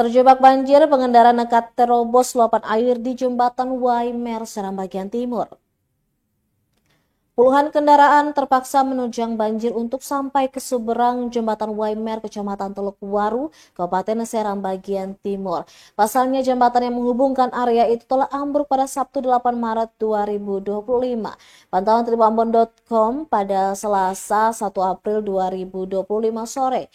Terjebak banjir, pengendara nekat terobos luapan air di jembatan Waimer, Serang bagian timur. Puluhan kendaraan terpaksa menerjang banjir untuk sampai ke seberang jembatan Waimer, Kecamatan Teluk Waru, Kabupaten Serang bagian timur. Pasalnya jembatan yang menghubungkan area itu telah ambruk pada Sabtu 8 Maret 2025. Pantauan tribunambon.com pada Selasa 1 April 2025 sore.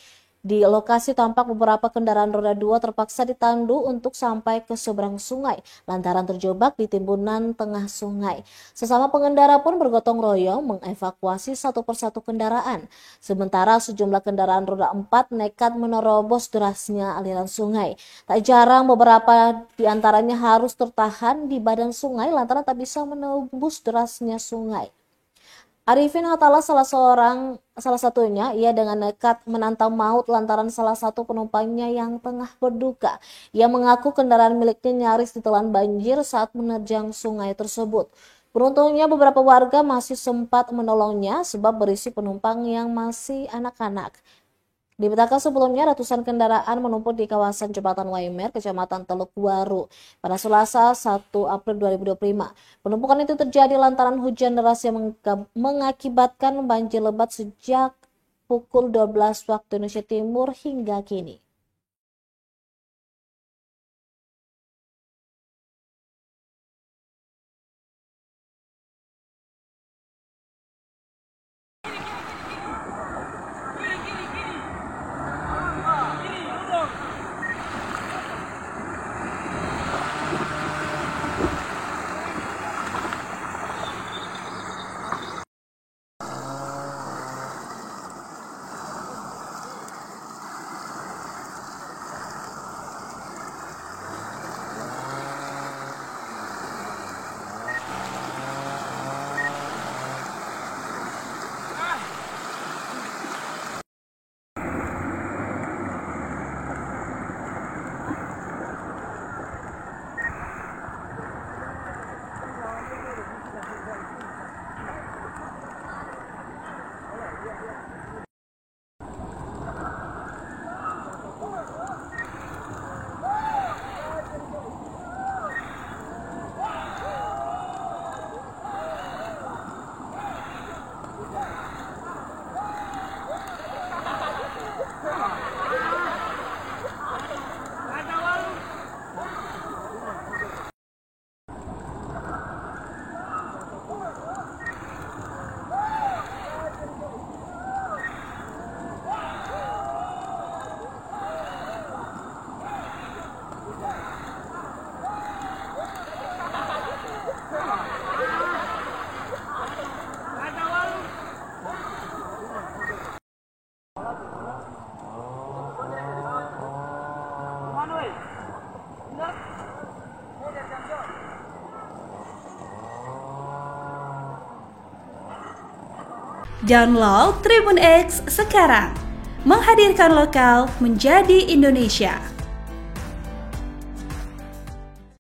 Di lokasi tampak beberapa kendaraan roda 2 terpaksa ditandu untuk sampai ke seberang sungai lantaran terjebak di timbunan tengah sungai. Sesama pengendara pun bergotong royong mengevakuasi satu persatu kendaraan. Sementara sejumlah kendaraan roda 4 nekat menerobos derasnya aliran sungai. Tak jarang beberapa di antaranya harus tertahan di badan sungai lantaran tak bisa menembus derasnya sungai. Arifin Hatala salah satunya, ia dengan nekat menantang maut lantaran salah satu penumpangnya yang tengah berduka. Ia mengaku kendaraan miliknya nyaris ditelan banjir saat menerjang sungai tersebut. Beruntungnya beberapa warga masih sempat menolongnya sebab berisi penumpang yang masih anak-anak. Diberitakan sebelumnya ratusan kendaraan menumpuk di kawasan Jembatan Waimer, Kecamatan Teluk Waru pada Selasa 1 April 2025. Penumpukan itu terjadi lantaran hujan deras yang mengakibatkan banjir lebat sejak pukul 12 waktu Indonesia Timur hingga kini. Download Tribun X sekarang, menghadirkan lokal menjadi Indonesia.